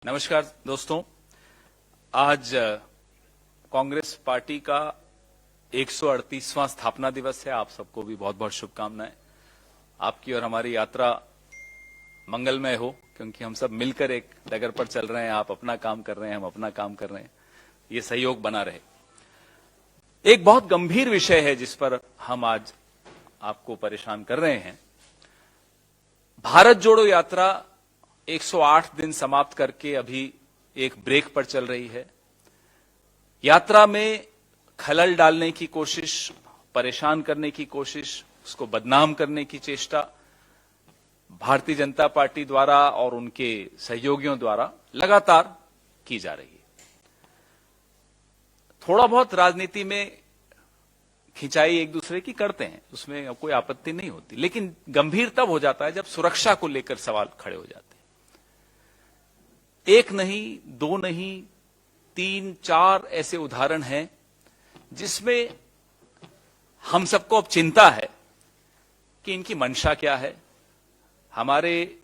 नमस्कार दोस्तों, आज कांग्रेस पार्टी का 138वां स्थापना दिवस है। आप सबको भी बहुत बहुत शुभकामनाएं। आपकी और हमारी यात्रा मंगलमय हो, क्योंकि हम सब मिलकर एक डगर पर चल रहे हैं। आप अपना काम कर रहे हैं, हम अपना काम कर रहे हैं। ये सहयोग बना रहे। एक बहुत गंभीर विषय है जिस पर हम आज आपको परेशान कर रहे हैं। भारत जोड़ो यात्रा 108 दिन समाप्त करके अभी एक ब्रेक पर चल रही है। यात्रा में खलल डालने की कोशिश, परेशान करने की कोशिश, उसको बदनाम करने की चेष्टा भारतीय जनता पार्टी द्वारा और उनके सहयोगियों द्वारा लगातार की जा रही है। थोड़ा बहुत राजनीति में खिंचाई एक दूसरे की करते हैं, उसमें कोई आपत्ति नहीं होती, लेकिन गंभीर तब हो जाता है जब सुरक्षा को लेकर सवाल खड़े हो जाते हैं। एक नहीं, दो नहीं, 3-4 ऐसे उदाहरण हैं जिसमें हम सबको अब चिंता है कि इनकी मंशा क्या है। हमारे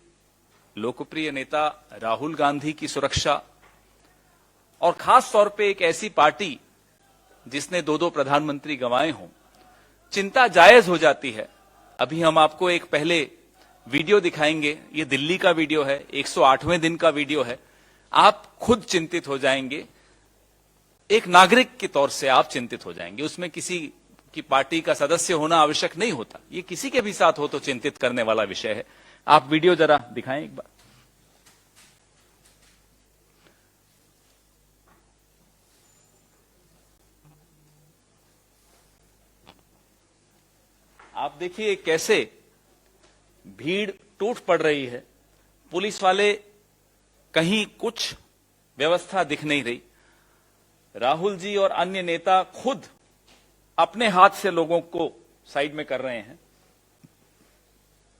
लोकप्रिय नेता राहुल गांधी की सुरक्षा, और खास तौर पे एक ऐसी पार्टी जिसने 2-2 प्रधानमंत्री गंवाए हों, चिंता जायज हो जाती है। अभी हम आपको एक पहले वीडियो दिखाएंगे। ये दिल्ली का वीडियो है, 108वें दिन का वीडियो है। आप खुद चिंतित हो जाएंगे, एक नागरिक के तौर से आप चिंतित हो जाएंगे। उसमें किसी की पार्टी का सदस्य होना आवश्यक नहीं होता, ये किसी के भी साथ हो तो चिंतित करने वाला विषय है। आप वीडियो जरा दिखाएं एक बार। आप देखिए कैसे भीड़ टूट पड़ रही है। पुलिस वाले, कहीं कुछ व्यवस्था दिख नहीं रही। राहुल जी और अन्य नेता खुद अपने हाथ से लोगों को साइड में कर रहे हैं।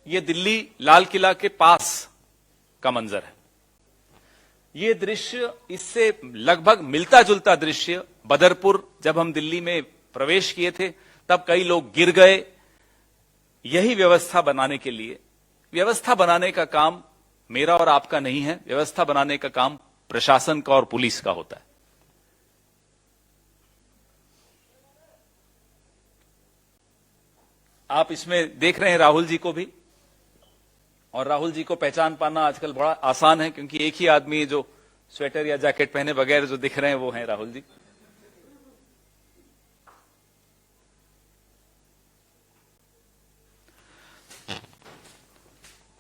यह दिल्ली लाल किला के पास का मंजर है। यह दृश्य इससे लगभग मिलता जुलता दृश्य बदरपुर, जब हम दिल्ली में प्रवेश किए थे तब कई लोग गिर गए। यही व्यवस्था बनाने के लिए, व्यवस्था बनाने का काम मेरा और आपका नहीं है, व्यवस्था बनाने का काम प्रशासन का और पुलिस का होता है। आप इसमें देख रहे हैं राहुल जी को भी, और राहुल जी को पहचान पाना आजकल बड़ा आसान है, क्योंकि एक ही आदमी जो स्वेटर या जैकेट पहने बगैर जो दिख रहे हैं वो हैं राहुल जी।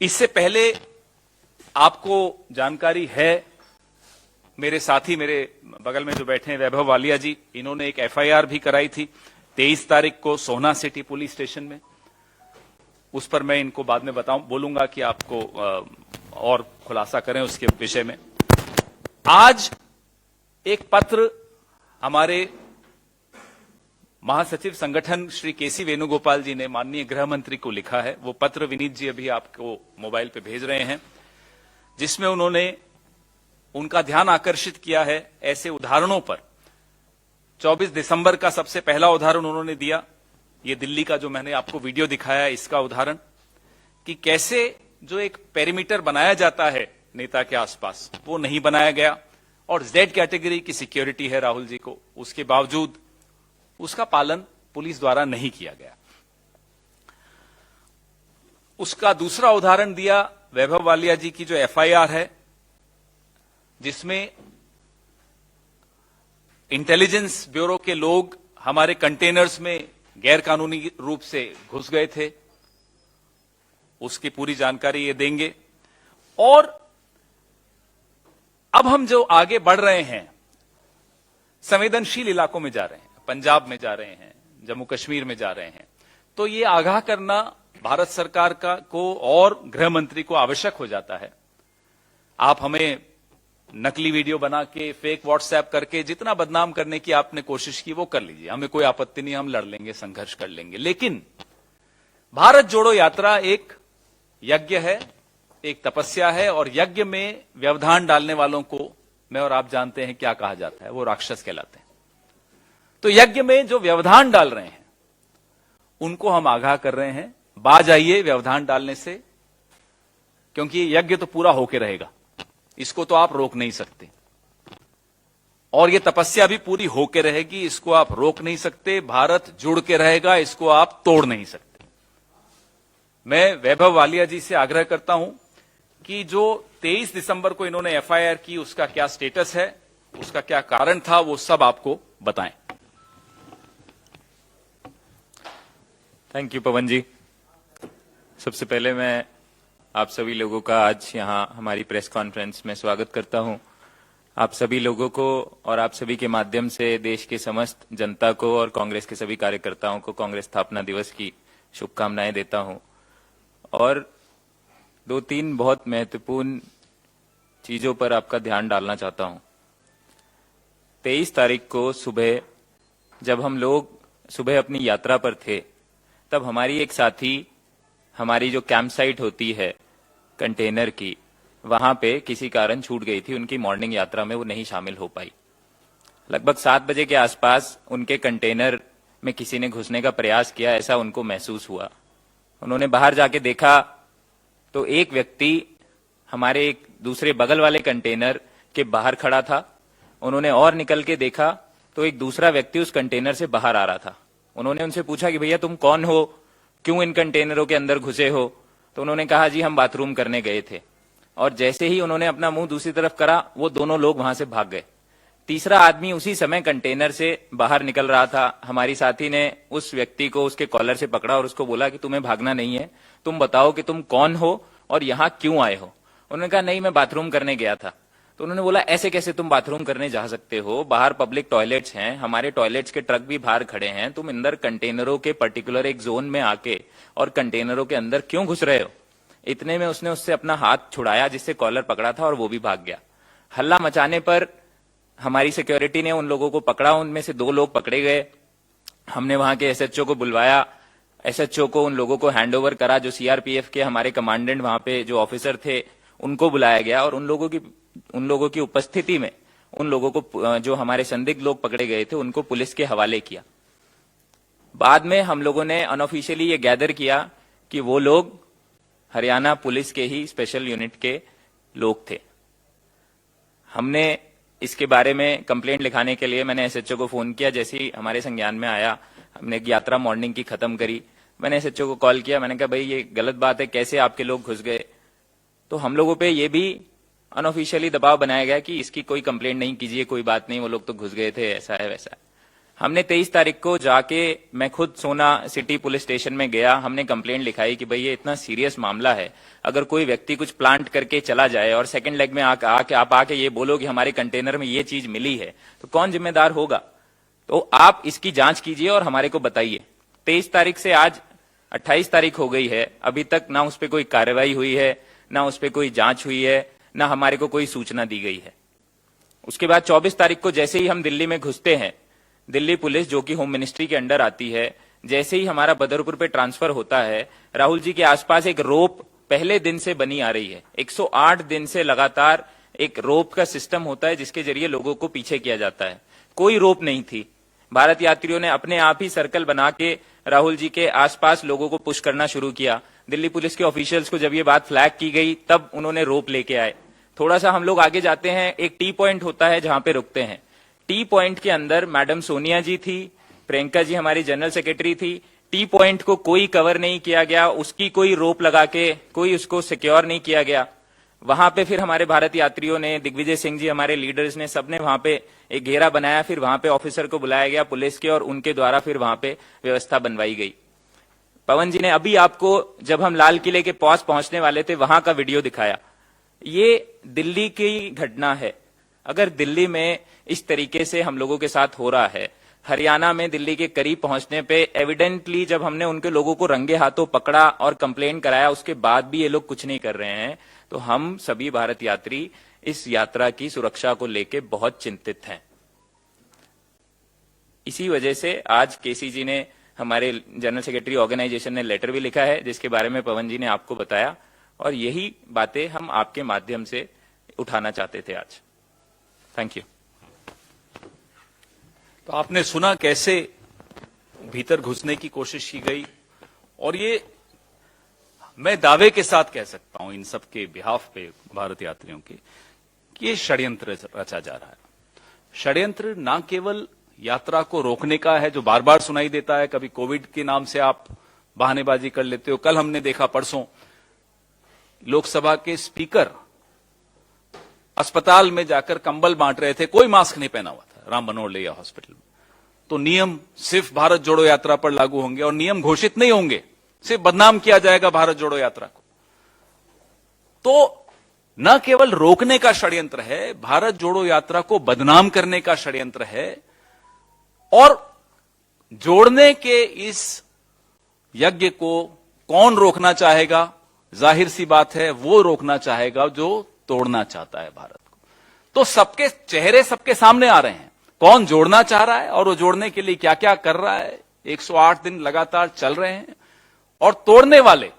इससे पहले आपको जानकारी है, मेरे साथी, मेरे बगल में जो बैठे हैं वैभव वालिया जी, इन्होंने एक एफआईआर भी कराई थी 23 तारीख को सोहना सिटी पुलिस स्टेशन में। उस पर मैं इनको बाद में बोलूंगा कि आपको और खुलासा करें उसके विषय में। आज एक पत्र हमारे महासचिव संगठन श्री केसी वेणुगोपाल जी ने माननीय गृह मंत्री को लिखा है। वो पत्र विनीत जी अभी आपको मोबाइल पे भेज रहे हैं, जिसमें उन्होंने उनका ध्यान आकर्षित किया है ऐसे उदाहरणों पर। 24 दिसंबर का सबसे पहला उदाहरण उन्होंने दिया, ये दिल्ली का जो मैंने आपको वीडियो दिखाया इसका उदाहरण, कि कैसे जो एक पेरीमीटर बनाया जाता है नेता के आसपास वो नहीं बनाया गया, और जेड कैटेगरी की सिक्योरिटी है राहुल जी को, उसके बावजूद उसका पालन पुलिस द्वारा नहीं किया गया। उसका दूसरा उदाहरण दिया वैभव वालिया जी की जो एफआईआर है, जिसमें इंटेलिजेंस ब्यूरो के लोग हमारे कंटेनर्स में गैरकानूनी रूप से घुस गए थे। उसकी पूरी जानकारी ये देंगे। और अब हम जो आगे बढ़ रहे हैं, संवेदनशील इलाकों में जा रहे हैं, पंजाब में जा रहे हैं, जम्मू कश्मीर में जा रहे हैं, तो ये आगाह करना भारत सरकार को और गृह मंत्री को आवश्यक हो जाता है। आप हमें नकली वीडियो बना के, फेक व्हाट्सएप करके जितना बदनाम करने की आपने कोशिश की वो कर लीजिए, हमें कोई आपत्ति नहीं, हम लड़ लेंगे, संघर्ष कर लेंगे। लेकिन भारत जोड़ो यात्रा एक यज्ञ है, एक तपस्या है, और यज्ञ में व्यवधान डालने वालों को मैं और आप जानते हैं क्या कहा जाता है, वो राक्षस कहलाते हैं। तो यज्ञ में जो व्यवधान डाल रहे हैं उनको हम आगाह कर रहे हैं, बाज आइए व्यवधान डालने से, क्योंकि यज्ञ तो पूरा होके रहेगा। इसको तो आप रोक नहीं सकते, और ये तपस्या भी पूरी होके रहेगी, इसको आप रोक नहीं सकते। भारत जुड़ के रहेगा, इसको आप तोड़ नहीं सकते। मैं वैभव वालिया जी से आग्रह करता हूं कि जो 23 दिसंबर को इन्होंने एफआईआर की, उसका क्या स्टेटस है, उसका क्या कारण था, वो सब आपको बताएं। थैंक यू पवन जी। सबसे पहले मैं आप सभी लोगों का आज यहां हमारी प्रेस कॉन्फ्रेंस में स्वागत करता हूं। आप सभी लोगों को और आप सभी के माध्यम से देश के समस्त जनता को और कांग्रेस के सभी कार्यकर्ताओं को कांग्रेस स्थापना दिवस की शुभकामनाएं देता हूं। और 2-3 बहुत महत्वपूर्ण चीजों पर आपका ध्यान डालना चाहता हूं। 23 तारीख को सुबह जब हम लोग सुबह अपनी यात्रा पर थे, तब हमारी एक साथी हमारी जो कैंप साइट होती है कंटेनर की, वहां पे किसी कारण छूट गई थी। उनकी मॉर्निंग यात्रा में वो नहीं शामिल हो पाई। लगभग 7 बजे के आसपास उनके कंटेनर में किसी ने घुसने का प्रयास किया, ऐसा उनको महसूस हुआ। उन्होंने बाहर जाके देखा तो एक व्यक्ति हमारे एक दूसरे बगल वाले कंटेनर के बाहर खड़ा था। उन्होंने और निकल के देखा तो एक दूसरा व्यक्ति उस कंटेनर से बाहर आ रहा था। उन्होंने उनसे पूछा कि भैया तुम कौन हो, क्यों इन कंटेनरों के अंदर घुसे हो? तो उन्होंने कहा जी हम बाथरूम करने गए थे। और जैसे ही उन्होंने अपना मुंह दूसरी तरफ करा, वो दोनों लोग वहां से भाग गए। तीसरा आदमी उसी समय कंटेनर से बाहर निकल रहा था। हमारी साथी ने उस व्यक्ति को उसके कॉलर से पकड़ा और उसको बोला कि तुम्हें भागना नहीं है, तुम बताओ कि तुम कौन हो और यहां क्यों आए हो। उन्होंने कहा नहीं मैं बाथरूम करने गया था। तो उन्होंने बोला ऐसे कैसे तुम बाथरूम करने जा सकते हो, बाहर पब्लिक टॉयलेट्स हैं, हमारे टॉयलेट्स के ट्रक भी बाहर खड़े हैं, तुम अंदर कंटेनरों के पर्टिकुलर एक जोन में आके और कंटेनरों के अंदर क्यों घुस रहे हो? इतने में उसने उससे अपना हाथ छुड़ाया जिससे कॉलर पकड़ा था, और वो भी भाग गया। हल्ला मचाने पर हमारी सिक्योरिटी ने उन लोगों को पकड़ा। उनमें से 2 लोग पकड़े गए। हमने वहां के एसएचओ को बुलवाया। एसएचओ को उन लोगों को हैंडओवर करा। जो सीआरपीएफ के हमारे कमांडेंट वहां पे जो ऑफिसर थे उनको बुलाया गया, और उन लोगों की उपस्थिति में उन लोगों को, जो हमारे संदिग्ध लोग पकड़े गए थे, उनको पुलिस के हवाले किया। बाद में हम लोगों ने अनऑफिशियली ये गैदर किया कि वो लोग हरियाणा पुलिस के ही स्पेशल यूनिट के लोग थे। हमने इसके बारे में कंप्लेंट लिखाने के लिए मैंने एसएचओ को फोन किया। जैसे ही हमारे संज्ञान में आया, हमने यात्रा मॉर्निंग की खत्म करी, मैंने एसएचओ को कॉल किया। मैंने कहा भाई ये गलत बात है, कैसे आपके लोग घुस गए? तो हम लोगों पे ये भी अनऑफिशियली दबाव बनाया गया कि इसकी कोई कंप्लेंट नहीं कीजिए, कोई बात नहीं, वो लोग तो घुस गए थे, ऐसा है वैसा है। हमने 23 तारीख को जाके मैं खुद सोना सिटी पुलिस स्टेशन में गया। हमने कंप्लेंट लिखाई कि भाई ये इतना सीरियस मामला है, अगर कोई व्यक्ति कुछ प्लांट करके चला जाए और सेकंड लेग में आके आप आके ये बोलो कि हमारे कंटेनर में ये चीज मिली है, तो कौन जिम्मेदार होगा? तो आप इसकी जांच कीजिए और हमारे को बताइए। 23 तारीख से आज 28 तारीख हो गई है, अभी तक ना उस पर कोई कार्रवाई हुई है, ना उस पर कोई जांच हुई है, ना हमारे को कोई सूचना दी गई है। उसके बाद 24 तारीख को जैसे ही हम दिल्ली में घुसते हैं, दिल्ली पुलिस जो कि होम मिनिस्ट्री के अंडर आती है, जैसे ही हमारा बदरपुर पे ट्रांसफर होता है, राहुल जी के आसपास एक रोप पहले दिन से बनी आ रही है। 108 दिन से लगातार एक रोप का सिस्टम होता है जिसके जरिए लोगों को पीछे किया जाता है। कोई रोप नहीं थी। भारत यात्रियों ने अपने आप ही सर्कल बना के राहुल जी के आसपास लोगों को पुश करना शुरू किया। दिल्ली पुलिस के ऑफिशियल्स को जब ये बात फ्लैग की गई, तब उन्होंने रोप लेके आए। थोड़ा सा हम लोग आगे जाते हैं, एक टी पॉइंट होता है जहां पे रुकते हैं। टी पॉइंट के अंदर मैडम सोनिया जी थी, प्रियंका जी हमारी जनरल सेक्रेटरी थी। टी पॉइंट को कोई कवर नहीं किया गया, उसकी कोई रोप लगा के कोई उसको सिक्योर नहीं किया गया। वहां पे फिर हमारे भारत यात्रियों ने, दिग्विजय सिंह जी हमारे लीडर्स ने, सबने वहां पे एक घेरा बनाया। फिर वहां पे ऑफिसर को बुलाया गया पुलिस के, और उनके द्वारा फिर वहां पे व्यवस्था बनवाई गई। पवन जी ने अभी आपको जब हम लाल किले के पास पहुंचने वाले थे वहां का वीडियो दिखाया। ये दिल्ली की घटना है। अगर दिल्ली में इस तरीके से हम लोगों के साथ हो रहा है, हरियाणा में दिल्ली के करीब पहुंचने पे एविडेंटली जब हमने उनके लोगों को रंगे हाथों पकड़ा और कंप्लेंट कराया, उसके बाद भी ये लोग कुछ नहीं कर रहे हैं, तो हम सभी भारत यात्री इस यात्रा की सुरक्षा को लेकर बहुत चिंतित हैं। इसी वजह से आज केसी जी ने, हमारे जनरल सेक्रेटरी ऑर्गेनाइजेशन ने लेटर भी लिखा है जिसके बारे में पवन जी ने आपको बताया, और यही बातें हम आपके माध्यम से उठाना चाहते थे आज। Thank you. तो आपने सुना कैसे भीतर घुसने की कोशिश की गई, और ये मैं दावे के साथ कह सकता हूं इन सब के बिहाफ पे भारत यात्रियों के, कि ये षड्यंत्र रचा जा रहा है। षड्यंत्र न केवल यात्रा को रोकने का है, जो बार बार सुनाई देता है, कभी कोविड के नाम से आप बहानेबाजी कर लेते हो। कल हमने देखा, परसों लोकसभा के स्पीकर अस्पताल में जाकर कंबल बांट रहे थे, कोई मास्क नहीं पहना हुआ था, राम मनोहर लोहिया हॉस्पिटल में। तो नियम सिर्फ भारत जोड़ो यात्रा पर लागू होंगे और नियम घोषित नहीं होंगे, सिर्फ बदनाम किया जाएगा भारत जोड़ो यात्रा को। तो न केवल रोकने का षड्यंत्र है, भारत जोड़ो यात्रा को बदनाम करने का षड्यंत्र है, और जोड़ने के इस यज्ञ को कौन रोकना चाहेगा? जाहिर सी बात है, वो रोकना चाहेगा जो तोड़ना चाहता है भारत को। तो सबके चेहरे सबके सामने आ रहे हैं, कौन जोड़ना चाह रहा है और वो जोड़ने के लिए क्या क्या कर रहा है। 108 दिन लगातार चल रहे हैं, और तोड़ने वाले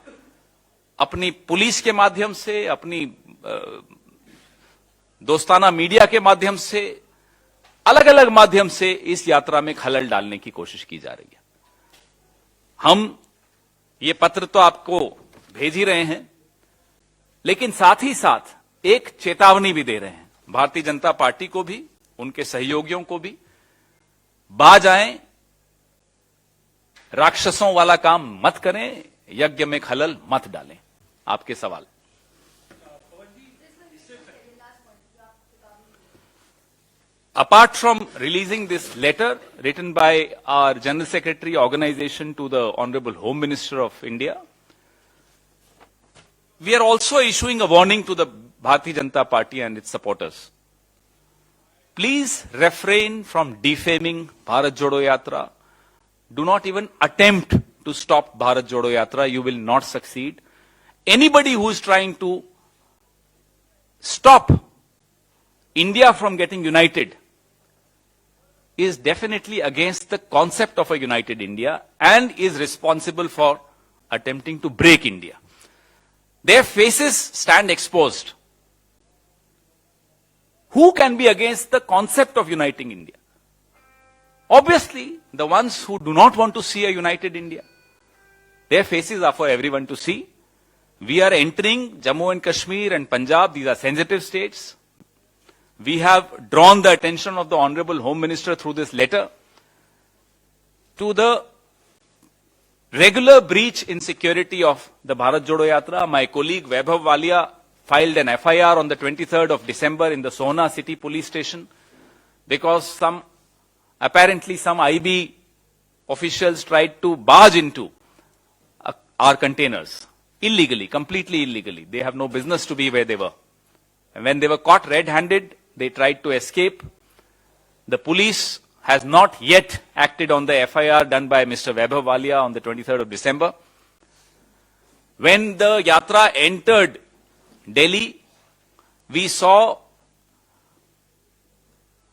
अपनी पुलिस के माध्यम से, अपनी दोस्ताना मीडिया के माध्यम से, अलग अलग माध्यम से इस यात्रा में खलल डालने की कोशिश की जा रही है। हम ये पत्र तो आपको भेज ही रहे हैं, लेकिन साथ ही साथ एक चेतावनी भी दे रहे हैं भारतीय जनता पार्टी को भी, उनके सहयोगियों को भी। बाज आएं, राक्षसों वाला काम मत करें, यज्ञ में खलल मत डालें। आपके सवाल। Apart from releasing this letter written by our General Secretary organization to the Honorable Home Minister of India, we are also issuing a warning to the Bharatiya Janata Party and its supporters. Please refrain from defaming Bharat Jodo Yatra. Do not even attempt to stop Bharat Jodo Yatra. You will not succeed. Anybody who is trying to stop India from getting united is definitely against the concept of a united India and is responsible for attempting to break India. Their faces stand exposed. Who can be against the concept of uniting India? Obviously, the ones who do not want to see a united India. Their faces are for everyone to see. We are entering Jammu and Kashmir and Punjab. These are sensitive states. We have drawn the attention of the Honorable Home Minister through this letter to the regular breach in security of the Bharat Jodo Yatra. My colleague Vaibhav Walia filed an FIR on the 23rd of December in the Sohna City Police Station because apparently some IB officials tried to barge into our containers illegally, completely illegally. They have no business to be where they were. And when they were caught red-handed, they tried to escape. The police has not yet acted on the FIR done by Mr. Vaibhav Walia on the 23rd of December. When the Yatra entered Delhi, we saw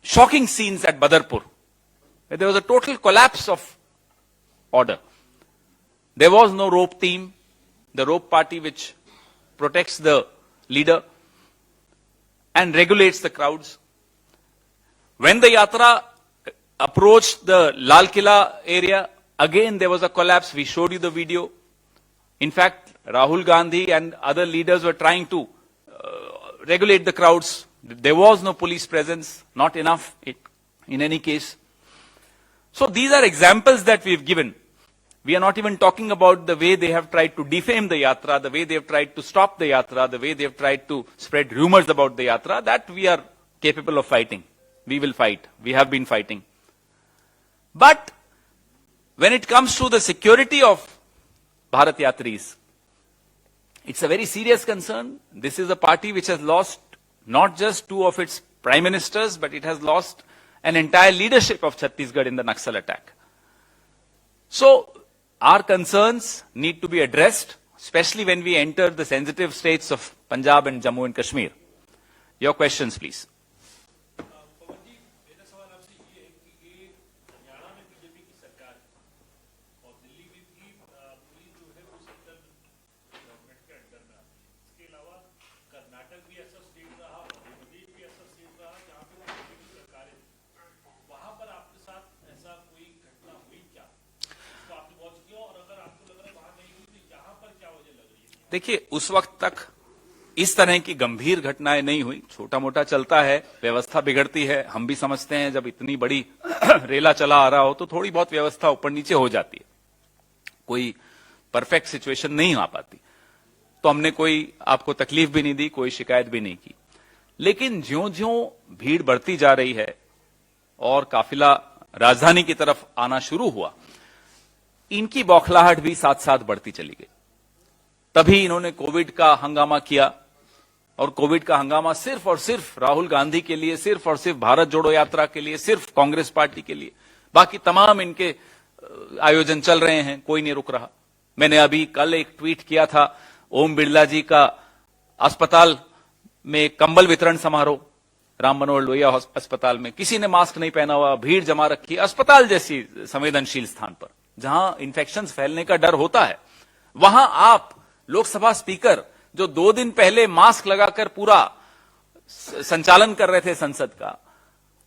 shocking scenes at Badarpur. There was a total collapse of order. There was no rope team, the rope party which protects the leader and regulates the crowds. When the Yatra approached the Lal Killa area, again there was a collapse. We showed you the video. In fact, Rahul Gandhi and other leaders were trying to regulate the crowds. There was no police presence, not enough in any case. So these are examples that we've given. We are not even talking about the way they have tried to defame the Yatra, the way they have tried to stop the Yatra, the way they have tried to spread rumors about the Yatra. That we are capable of fighting. We will fight. We have been fighting. But when it comes to the security of Bharat Yatris, it's a very serious concern. This is a party which has lost not just two of its prime ministers, but it has lost an entire leadership of Chhattisgarh in the Naxal attack. So, our concerns need to be addressed, especially when we enter the sensitive states of Punjab and Jammu and Kashmir. Your questions, please. देखिए, उस वक्त तक इस तरह की गंभीर घटनाएं नहीं हुई। छोटा मोटा चलता है, व्यवस्था बिगड़ती है, हम भी समझते हैं जब इतनी बड़ी रेला चला आ रहा हो तो थोड़ी बहुत व्यवस्था ऊपर नीचे हो जाती है, कोई परफेक्ट सिचुएशन नहीं आ पाती। तो हमने कोई आपको तकलीफ भी नहीं दी, कोई शिकायत भी नहीं की। लेकिन ज्यों-ज्यों भीड़ बढ़ती जा रही है और काफिला राजधानी की तरफ आना शुरू हुआ, इनकी बौखलाहट भी साथ साथ बढ़ती चली गई। तभी इन्होंने कोविड का हंगामा किया, और कोविड का हंगामा सिर्फ और सिर्फ राहुल गांधी के लिए, सिर्फ और सिर्फ भारत जोड़ो यात्रा के लिए, सिर्फ कांग्रेस पार्टी के लिए। बाकी तमाम इनके आयोजन चल रहे हैं, कोई नहीं रुक रहा। मैंने अभी कल एक ट्वीट किया था, ओम बिरला जी का अस्पताल में कंबल वितरण समारोह, राम मनोहर लोहिया अस्पताल में, किसी ने मास्क नहीं पहना हुआ, भीड़ जमा रखी, अस्पताल जैसी संवेदनशील स्थान पर जहां इंफेक्शंस फैलने का डर होता है, वहां आप लोकसभा स्पीकर जो 2 दिन पहले मास्क लगाकर पूरा संचालन कर रहे थे संसद का,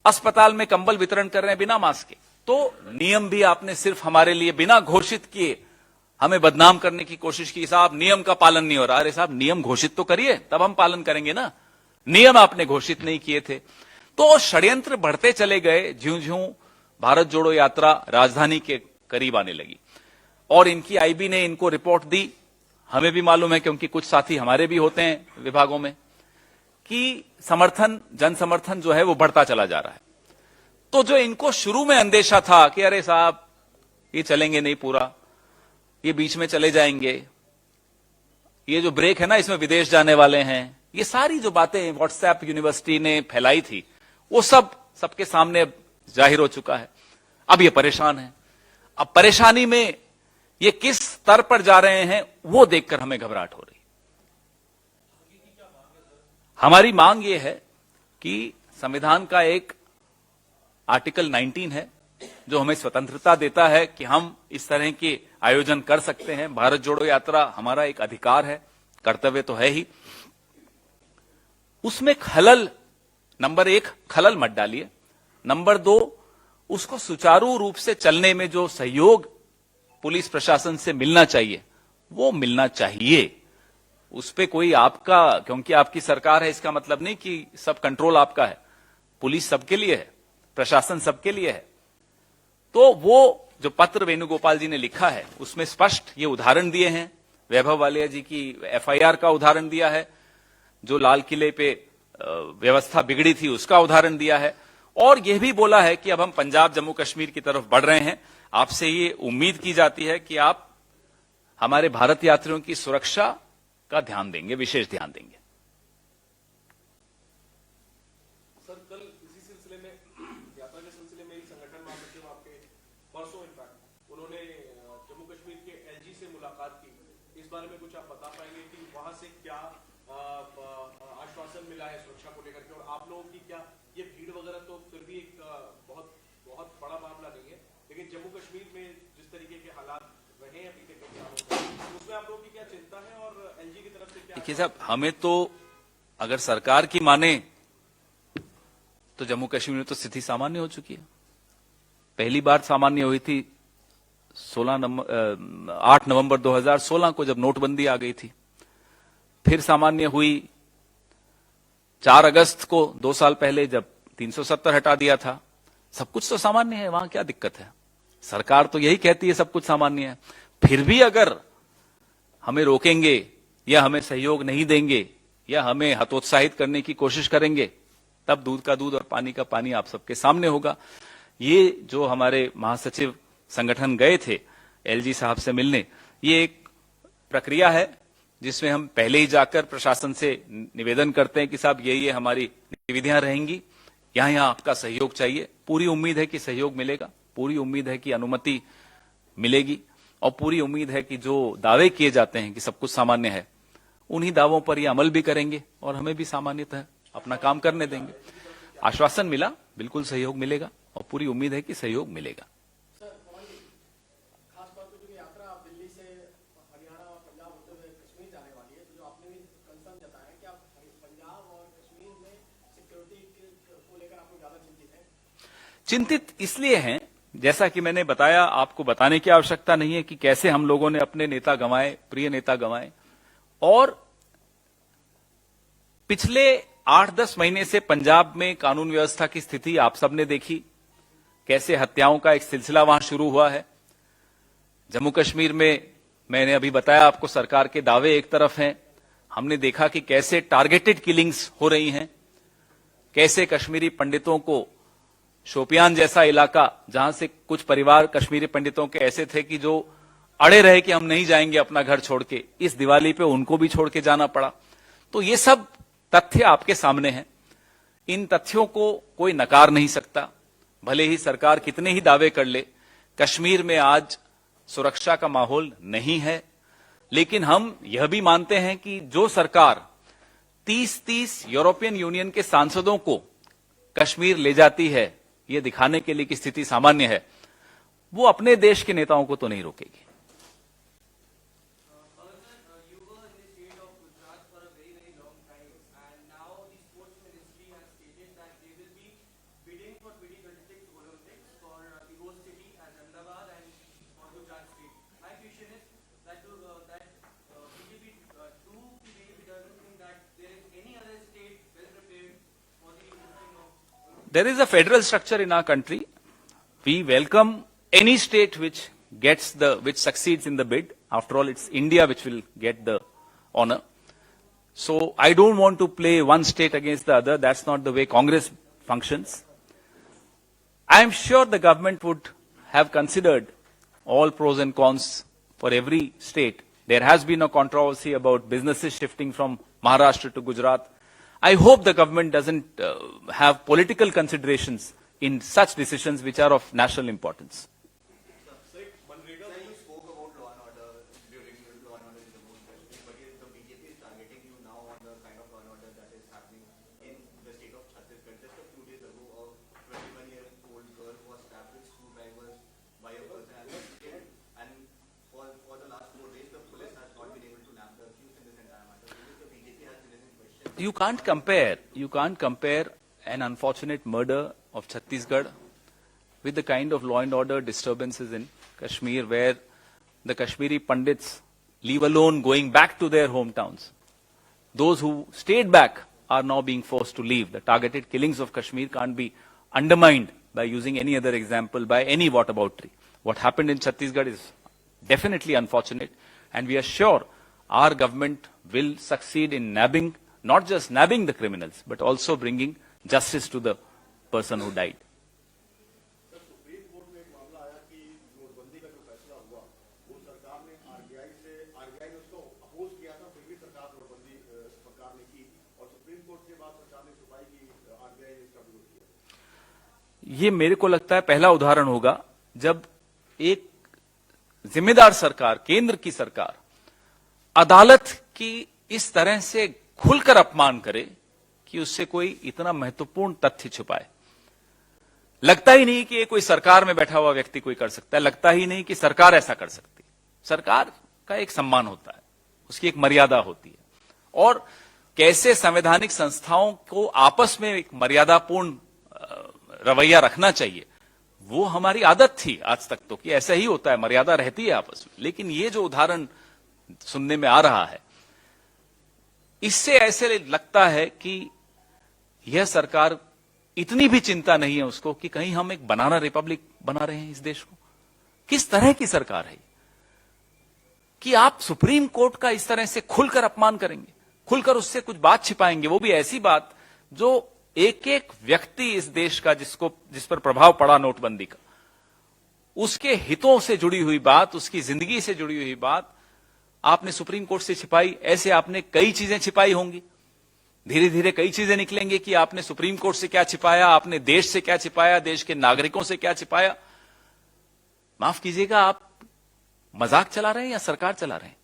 अस्पताल में कंबल वितरण कर रहे हैं बिना मास्क के। तो नियम भी आपने सिर्फ हमारे लिए बिना घोषित किए हमें बदनाम करने की कोशिश की। साहब नियम का पालन नहीं हो रहा। अरे साहब नियम घोषित तो करिए, तब हम पालन करेंगे ना। नियम आपने घोषित नहीं किए थे। तो षड्यंत्र बढ़ते चले गए ज्यों-ज्यों भारत जोड़ो यात्रा राजधानी के करीब आने लगी। और इनकी आईबी ने इनको रिपोर्ट दी। हमें भी मालूम है, क्योंकि कुछ साथी हमारे भी होते हैं विभागों में, कि समर्थन, जन समर्थन जो है वो बढ़ता चला जा रहा है। तो जो इनको शुरू में अंदेशा था कि अरे साहब ये चलेंगे नहीं पूरा, ये बीच में चले जाएंगे, ये जो ब्रेक है ना इसमें विदेश जाने वाले हैं, ये सारी जो बातें व्हाट्सएप यूनिवर्सिटी ने फैलाई थी, वो सब सबके सामने जाहिर हो चुका है। अब ये परेशान है। अब परेशानी में ये किस स्तर पर जा रहे हैं वो देखकर हमें घबराहट हो रही। हमारी मांग ये है कि संविधान का एक आर्टिकल 19 है जो हमें स्वतंत्रता देता है कि हम इस तरह के आयोजन कर सकते हैं। भारत जोड़ो यात्रा हमारा एक अधिकार है, कर्तव्य तो है ही। उसमें खलल, नंबर 1 खलल मत डालिए। नंबर 2, उसको सुचारू रूप से चलने में जो सहयोग पुलिस प्रशासन से मिलना चाहिए वो मिलना चाहिए। उस पे कोई आपका, क्योंकि आपकी सरकार है इसका मतलब नहीं कि सब कंट्रोल आपका है। पुलिस सबके लिए है, प्रशासन सबके लिए है। तो वो जो पत्र वेणुगोपाल जी ने लिखा है उसमें स्पष्ट ये उदाहरण दिए हैं। वैभव वालिया जी की एफआईआर का उदाहरण दिया है, जो लाल किले पे व्यवस्था बिगड़ी थी उसका उदाहरण दिया है, और यह भी बोला है कि अब हम पंजाब जम्मू कश्मीर की तरफ बढ़ रहे हैं। आपसे ये उम्मीद की जाती है कि आप हमारे भारत यात्रियों की सुरक्षा का ध्यान देंगे, विशेष ध्यान देंगे। सर कल इसी सिलसिले में, यात्रा के सिलसिले में ही संगठन महासचिव आपके परसों इनफैक्ट उन्होंने जम्मू कश्मीर के एलजी से मुलाकात की। इस बारे में कुछ आप बता पाएंगे कि वहां से क्या आश्वासन मिला है सुरक्षा को लेकर के, और आप लोगों की क्या ये भीड़ वगैरह तो फिर भी एक बहुत बहुत बड़ा मामला नहीं है, लेकिन जम्मू कश्मीर में जिस तरीके के हालात रहे हैं बीते कई सालों में, उसमें आप लोगों की क्या चिंता है और एलजी की तरफ से क्या? देखिए साहब, हमें तो अगर सरकार की माने तो जम्मू कश्मीर में तो स्थिति सामान्य हो चुकी है। पहली बार सामान्य हुई थी 8 नवंबर 2016 को जब नोटबंदी आ गई थी। फिर सामान्य हुई 4 अगस्त को 2 साल पहले जब 370 हटा दिया था। सब कुछ तो सामान्य है, वहां क्या दिक्कत है? सरकार तो यही कहती है सब कुछ सामान्य है। फिर भी अगर हमें रोकेंगे या हमें सहयोग नहीं देंगे या हमें हतोत्साहित करने की कोशिश करेंगे, तब दूध का दूध और पानी का पानी आप सबके सामने होगा। ये जो हमारे महासचिव संगठन गए थे एलजी साहब से मिलने, ये एक प्रक्रिया है जिसमें हम पहले ही जाकर प्रशासन से निवेदन करते हैं कि साहब ये हमारी गतिविधियां रहेंगी, यहां आपका सहयोग चाहिए। पूरी उम्मीद है कि सहयोग मिलेगा, पूरी उम्मीद है कि अनुमति मिलेगी, और पूरी उम्मीद है कि जो दावे किए जाते हैं कि सब कुछ सामान्य है, उन्हीं दावों पर ये अमल भी करेंगे और हमें भी सामान्यतः अपना काम करने देंगे। आश्वासन मिला, बिल्कुल सहयोग मिलेगा और पूरी उम्मीद है कि सहयोग मिलेगा। चिंतित इसलिए हैं, जैसा कि मैंने बताया, आपको बताने की आवश्यकता नहीं है कि कैसे हम लोगों ने अपने नेता गंवाए, प्रिय नेता गंवाए, और पिछले 8-10 महीने से पंजाब में कानून व्यवस्था की स्थिति आप सबने देखी, कैसे हत्याओं का एक सिलसिला वहां शुरू हुआ है। जम्मू कश्मीर में मैंने अभी बताया आपको, सरकार के दावे एक तरफ हैं, हमने देखा कि कैसे टारगेटेड किलिंग्स हो रही हैं, कैसे कश्मीरी पंडितों को शोपियान जैसा इलाका, जहां से कुछ परिवार कश्मीरी पंडितों के ऐसे थे कि जो अड़े रहे कि हम नहीं जाएंगे अपना घर छोड़ के, इस दिवाली पे उनको भी छोड़ के जाना पड़ा। तो ये सब तथ्य आपके सामने हैं। इन तथ्यों को कोई नकार नहीं सकता, भले ही सरकार कितने ही दावे कर ले। कश्मीर में आज सुरक्षा का माहौल नहीं है, लेकिन हम यह भी मानते हैं कि जो सरकार 30-30 यूरोपियन यूनियन के सांसदों को कश्मीर ले जाती है, यह दिखाने के लिए कि स्थिति सामान्य है, वो अपने देश के नेताओं को तो नहीं रोकेगी। There is a federal structure in our country. We welcome any state which succeeds in the bid. After all, it's India which will get the honor. So I don't want to play one state against the other. That's not the way Congress functions. I am sure the government would have considered all pros and cons for every state. There has been a controversy about businesses shifting from Maharashtra to Gujarat. I hope the government doesn't have political considerations in such decisions which are of national importance. You spoke about law and order during law and order in Jammu and Kashmir, but yes, the BJP is targeting you now on the kind of law and order that is happening in the state of Chhattisgarh. Just a few days ago, a 21-year-old girl was stabbed with screwdrivers by a person and for the last 4 days, the police has not been able to nab the accused in this entire matter. The BJP has been in question. You can't compare an unfortunate murder of Chhattisgarh with the kind of law and order disturbances in Kashmir, where the Kashmiri Pandits, leave alone going back to their hometowns. Those who stayed back are now being forced to leave. The targeted killings of Kashmir can't be undermined by using any other example, by any whataboutery. What happened in Chhattisgarh is definitely unfortunate, and we are sure our government will succeed in nabbing, not just nabbing the criminals, but also bringing justice to the person who died. Supreme court में एक मामला आया कि नोटबंदी का जो फैसला हुआ, वो सरकार ने आरबीआई ने उसको अपोज किया था, फिर भी नोटबंदी सरकार ने की, और सुप्रीम कोर्ट के बाद सरकार ने छुपाई कि आरबीआई ने इसका विरोध किया। ये मेरे को लगता है पहला उदाहरण होगा जब एक जिम्मेदार सरकार, केंद्र की सरकार, अदालत की इस तरह से खुलकर अपमान करे कि उससे कोई इतना महत्वपूर्ण तथ्य छुपाए। लगता ही नहीं कि ये कोई सरकार में बैठा हुआ व्यक्ति कोई कर सकता है, लगता ही नहीं कि सरकार ऐसा कर सकती है। सरकार का एक सम्मान होता है, उसकी एक मर्यादा होती है, और कैसे संवैधानिक संस्थाओं को आपस में एक मर्यादापूर्ण रवैया रखना चाहिए, वो हमारी आदत थी आज तक तो, कि ऐसा ही होता है, मर्यादा रहती है आपस में। लेकिन ये जो उदाहरण सुनने में आ रहा है, इससे ऐसे लगता है कि यह सरकार इतनी भी चिंता नहीं है उसको कि कहीं हम एक बनाना रिपब्लिक बना रहे हैं इस देश को। किस तरह की सरकार है कि आप सुप्रीम कोर्ट का इस तरह से खुलकर अपमान करेंगे, खुलकर उससे कुछ बात छिपाएंगे, वो भी ऐसी बात जो एक एक व्यक्ति इस देश का जिस पर प्रभाव पड़ा नोटबंदी का, उसके हितों से जुड़ी हुई बात, उसकी जिंदगी से जुड़ी हुई बात आपने सुप्रीम कोर्ट से छिपाई। ऐसे आपने कई चीजें छिपाई होंगी, धीरे धीरे कई चीजें निकलेंगी कि आपने सुप्रीम कोर्ट से क्या छिपाया, आपने देश से क्या छिपाया, देश के नागरिकों से क्या छिपाया। माफ कीजिएगा, आप मजाक चला रहे हैं या सरकार चला रहे हैं?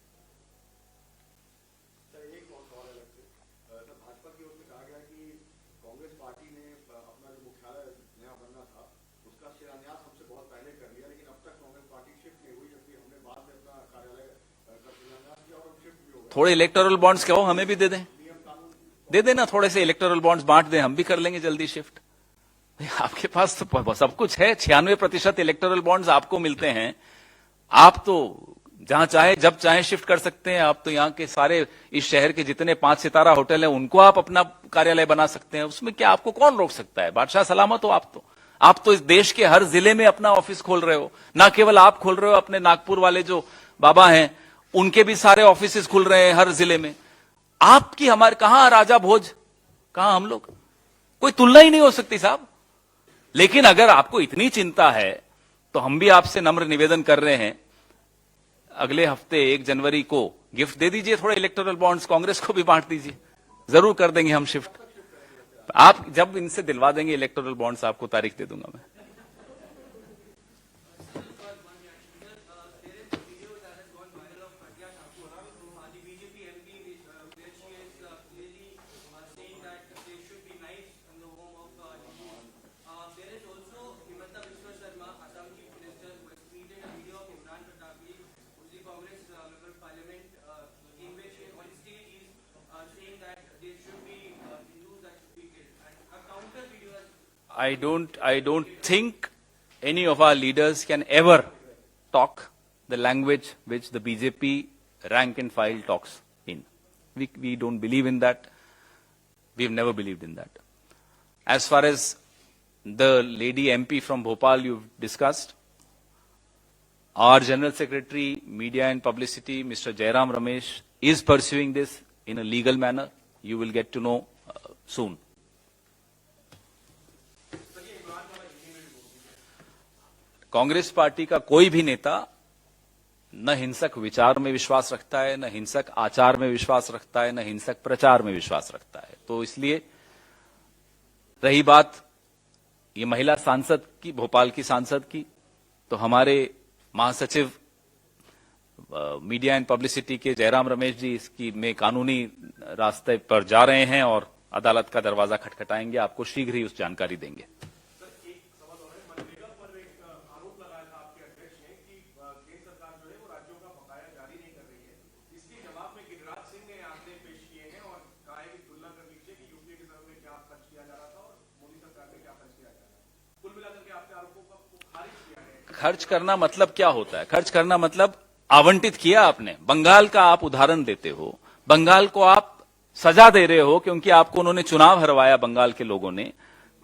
एक और सवाल अलग से, भाजपा की ओर से कहा गया कि कांग्रेस पार्टी ने अपना जो मुख्यालय नया बनना था उसका शिलान्यास हमसे बहुत पहले कर लिया, लेकिन अब तक कांग्रेस पार्टी शिफ्ट नहीं हुई, जबकि हमने बाद में अपना कार्यालय का शिलान्यास किया और हम शिफ्ट भी हो गए। थोड़े इलेक्टोरल बॉन्ड्स कहो हमें भी दे दें, दे देना, थोड़े से इलेक्टोरल बॉन्ड्स बांट दें, हम भी कर लेंगे जल्दी शिफ्ट। आपके पास तो सब कुछ है, 96% इलेक्टोरल बॉन्ड्स आपको मिलते हैं, आप तो जहां चाहे जब चाहे शिफ्ट कर सकते हैं आप। तो यहाँ के सारे इस शहर के जितने 5 सितारा होटल हैं उनको आप अपना कार्यालय बना सकते हैं, उसमें क्या आपको कौन रोक सकता है? बादशाह सलामत हो आप तो इस देश के हर जिले में अपना ऑफिस खोल रहे हो। ना केवल आप खोल रहे हो, अपने नागपुर वाले जो बाबा हैं उनके भी सारे ऑफिस खुल रहे हैं हर जिले में। आपकी हमारे कहां राजा भोज, कहां हम लोग, कोई तुलना ही नहीं हो सकती साहब। लेकिन अगर आपको इतनी चिंता है तो हम भी आपसे नम्र निवेदन कर रहे हैं, अगले हफ्ते 1 जनवरी को गिफ्ट दे दीजिए, थोड़े इलेक्टोरल बॉन्ड्स कांग्रेस को भी बांट दीजिए, जरूर कर देंगे हम शिफ्ट। आप जब इनसे दिलवा देंगे इलेक्टोरल बॉन्ड्स, आपको तारीख दे दूंगा मैं। I don't think any of our leaders can ever talk the language which the BJP rank and file talks in. We don't believe in that. We've never believed in that. As far as the lady MP from Bhopal you've discussed, our General Secretary, Media and Publicity, Mr. Jairam Ramesh, is pursuing this in a legal manner. You will get to know soon. Congress party का कोई भी नेता न हिंसक विचार में विश्वास रखता है, न हिंसक आचार में विश्वास रखता है, न हिंसक प्रचार में विश्वास रखता है। तो इसलिए रही बात ये महिला सांसद की, भोपाल की सांसद की, तो हमारे महासचिव मीडिया एंड पब्लिसिटी के जयराम रमेश जी इसकी में कानूनी रास्ते पर जा रहे हैं और अदालत का दरवाजा खटखटाएंगे, आपको शीघ्र ही उस जानकारी देंगे। खर्च करना मतलब क्या होता है? खर्च करना मतलब आवंटित किया आपने। बंगाल का आप उदाहरण देते हो, बंगाल को आप सजा दे रहे हो क्योंकि आपको उन्होंने चुनाव हरवाया बंगाल के लोगों ने।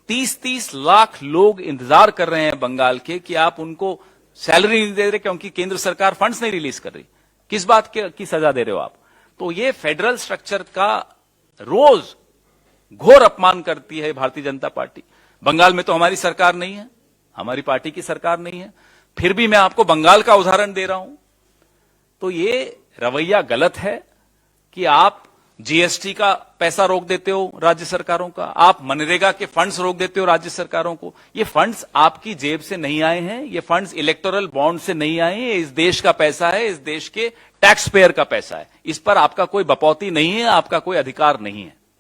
30-30 लाख लोग इंतजार कर रहे हैं बंगाल के कि आप उनको सैलरी नहीं दे रहे क्योंकि केंद्र सरकार फंड्स नहीं रिलीज कर रही। किस बात की सजा दे रहे हो आप? तो ये फेडरल स्ट्रक्चर का रोज घोर अपमान करती है भारतीय जनता पार्टी। बंगाल में तो हमारी सरकार नहीं है, हमारी पार्टी की सरकार नहीं है, फिर भी मैं आपको बंगाल का उदाहरण दे रहा हूं। तो ये रवैया गलत है कि आप जीएसटी का पैसा रोक देते हो राज्य सरकारों का, आप मनरेगा के फंड्स रोक देते हो राज्य सरकारों को। ये फंड्स आपकी जेब से नहीं आए हैं, ये फंड्स इलेक्टोरल बॉन्ड से नहीं आए हैं, इस देश का पैसा है, इस देश के टैक्स पेयर का पैसा है। इस पर आपका कोई बपौती नहीं है, आपका कोई अधिकार नहीं है।